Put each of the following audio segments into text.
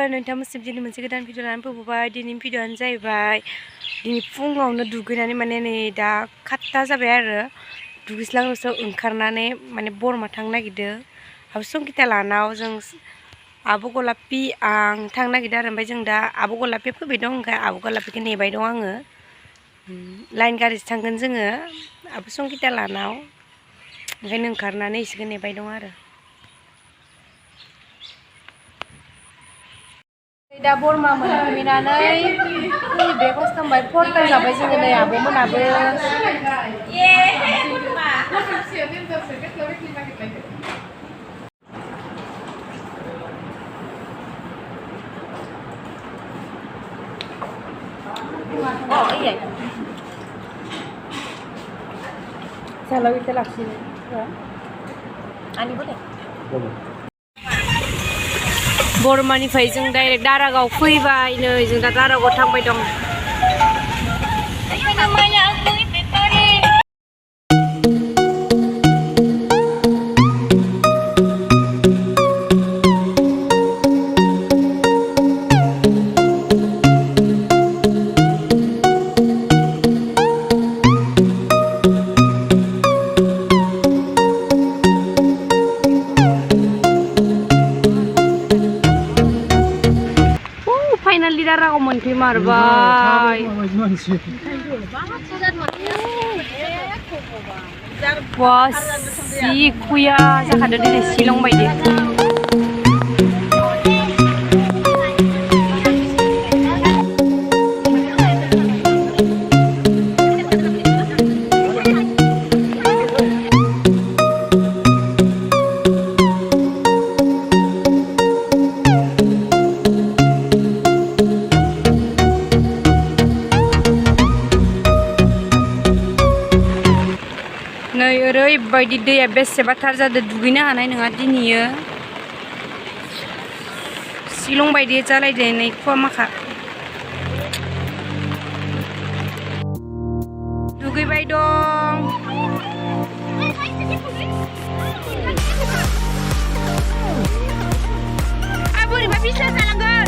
नोंथांमोनसिम दिनै मोनसे गोदान भिडिअ लानानै फैबाय। दिनैनि भिडिअआनो जाहैबाय दिनै फुङावनो दुगैनानै माने नै दा 7ता जाबाय आरो दुगैस्लां लोबस्लां ओंखारनानै माने बरमा थांनो नागिरदों। आब' संगिता लानाव जों आब' गलापि आं थांनो नागिरदों आरो ओमफ्राय जों दा आब' गलापिया फैबाय दं ओमफ्राय आब' गलापिखौ नेबाय दं आङो। लाइन गारिजों थांगोन जोङो आब' संगिता लानाव, ओंखायनो ओंखारनानै इसोरखौ नेबाय दं आरो। दा बरमा मोनफैनानै ब्रेकफास्ट खालामबाय, 4ता जाबाय जोङो नै आब' मोनाबो। Salah kita laksini. Ani boleh? Boleh. बरमानिफ्राय जों डाइरेक्ट दारागाव फैबाय नै जों दा दारागाव थांबाय दं। Finally दारागाव मोनफैमारबाय। Wah, si kuya जाखादो दिनै शिलं बायदि। नै ओरैबायदि दैया बेसेबाथार जादों, दुगैनो हानाय नङा दिनैयो। शिलं बायदि जालायदों नै खुवा माखा। दुगैबाय दं। बोरैबा बिसना जालांगोन।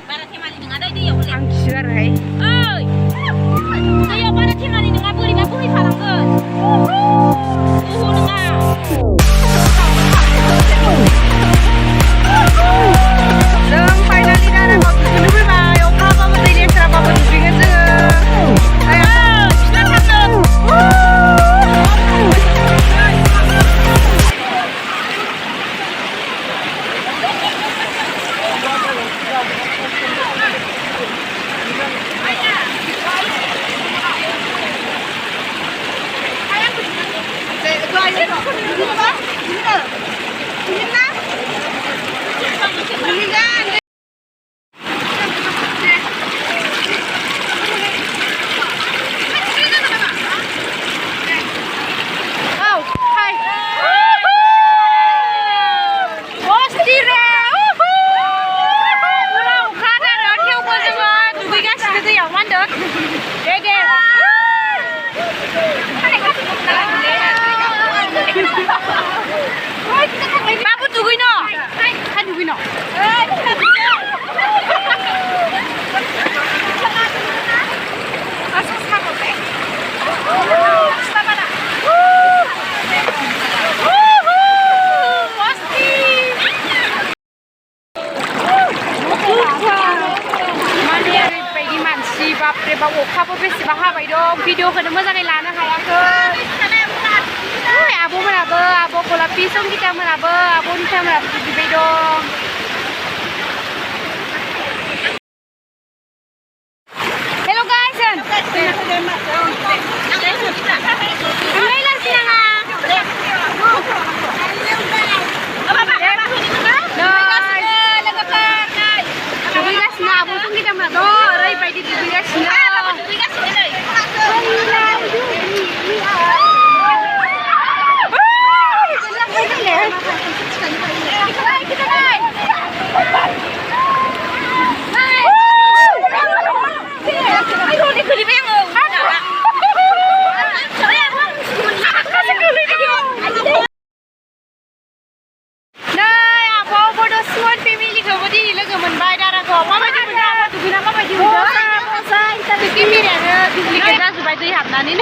बारा थेमालि नङा दै दैयाव आं गियो आरोहाय। दैयाव बारा थेमालि नङा, बोरैबा बोहैखालांगोन। ओहो नङा। जों फाइनालि दारागाव दुगैनो फैबाय। अखा हाबाबो दै लेथ्राबाबो दुगैगोन जोङो। Babu duguino. Kan duguino. Asal sama be. Sama na. Pasti. Mane oरैबायदि मानसि बापरे बाप अखाबो बेसेबा हाबाय दं, भिडिअखौनो मोजाङै लानो हायाखै। आब' मोनाबो, आब' गलापि संगिता मोनाबो, आब' निता मोनाबो दुगैबाय दं। Hello guys. दुगैगासिनो आब' संगिता मोनाथ' ओरैबायदि दुगैगासिनो। लोगो मोनबाय दारागाव माबायदि मोनदों दुगैना माबायदि मोनदों मोजां बिदि मिरायानो दुब्लिकेट जाजोब्बाय दै हाबनानै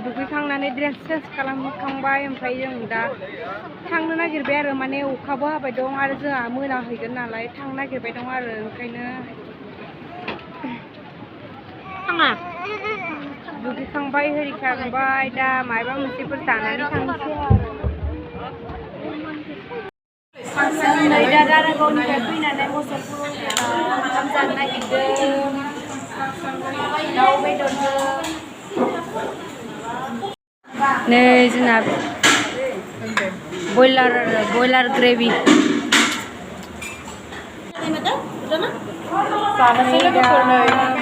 दुगैखांनानै ड्रेस चेन्ज खालामखांबाय ओमफ्राय जों दा थांनो नागिरबाय आरो माने अखाबो हाबाय दं आरो जोंहा मोनाहैगोन नालाय थांनो नागिरबाय दं आरो ओंखायनो दुगैखांबाय हेरिखांबाय दा माबा मोनसेफोर जानानै थांनोसै आरो नै दा दारागावनिफ्राय फैनानै मोसौखौ ओंखाम जानो नागिरदों दाउ बेदरजों नै जोंना बयलार ग्रेभि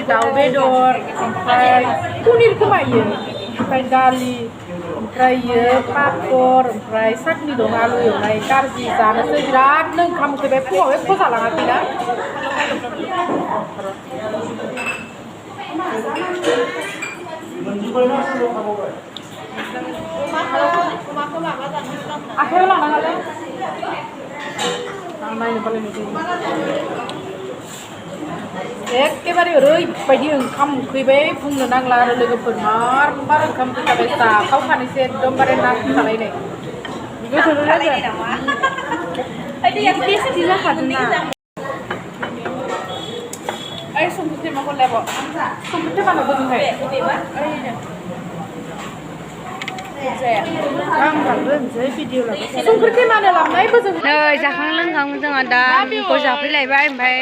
दाउ बेदर ओमफ्राय पनिरखौ बायो ओमफ्राय दालि ओमफ्रायो पापर ओमफ्राय साटनि दं आलु एवनाय गाज्रि जानोसै बिरादनो ओंखाम उखैबाय फुङाव एख' जालाङाखैना आखायाव लानाङालै आं नायनो बालायनोसै एखेबारे ओरैबायदि ओंखाम उखैबाय बुंनो नांला आरो लोगोफोर मार ओंखाम उखैखाबाय जाखावखानोसै एकदमबारे नांखालायनाय टेस्टि जाखादोंना ओइ संख्रि माखौ लायब संख्रि मानो बोजोंहाय संख्रि मानो लांनाय बोजों नै जाखां लोंखां जोंहा दा गय जाफैलायबाय ओमफ्राय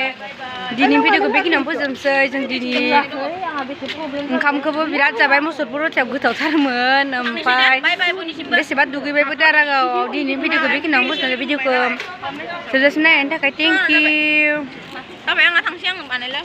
दिनै भिडिअखौ बेखिनियावनो फोजोबनोसै जों दिनै ओंखामखौबो बिराद जाबाय मुसुलपुर रथियाव गोथावथारमोन ओमफ्राय बेसेबा दुगैबायबो दारागावआव दिनै भिडिअखौ बेखिनियावनो फोजोबनोसै भिडिअखौ जोबजासिम नायनायनि थाखाय थेंक इउ जाबाय आंहा थांसै आं बानायला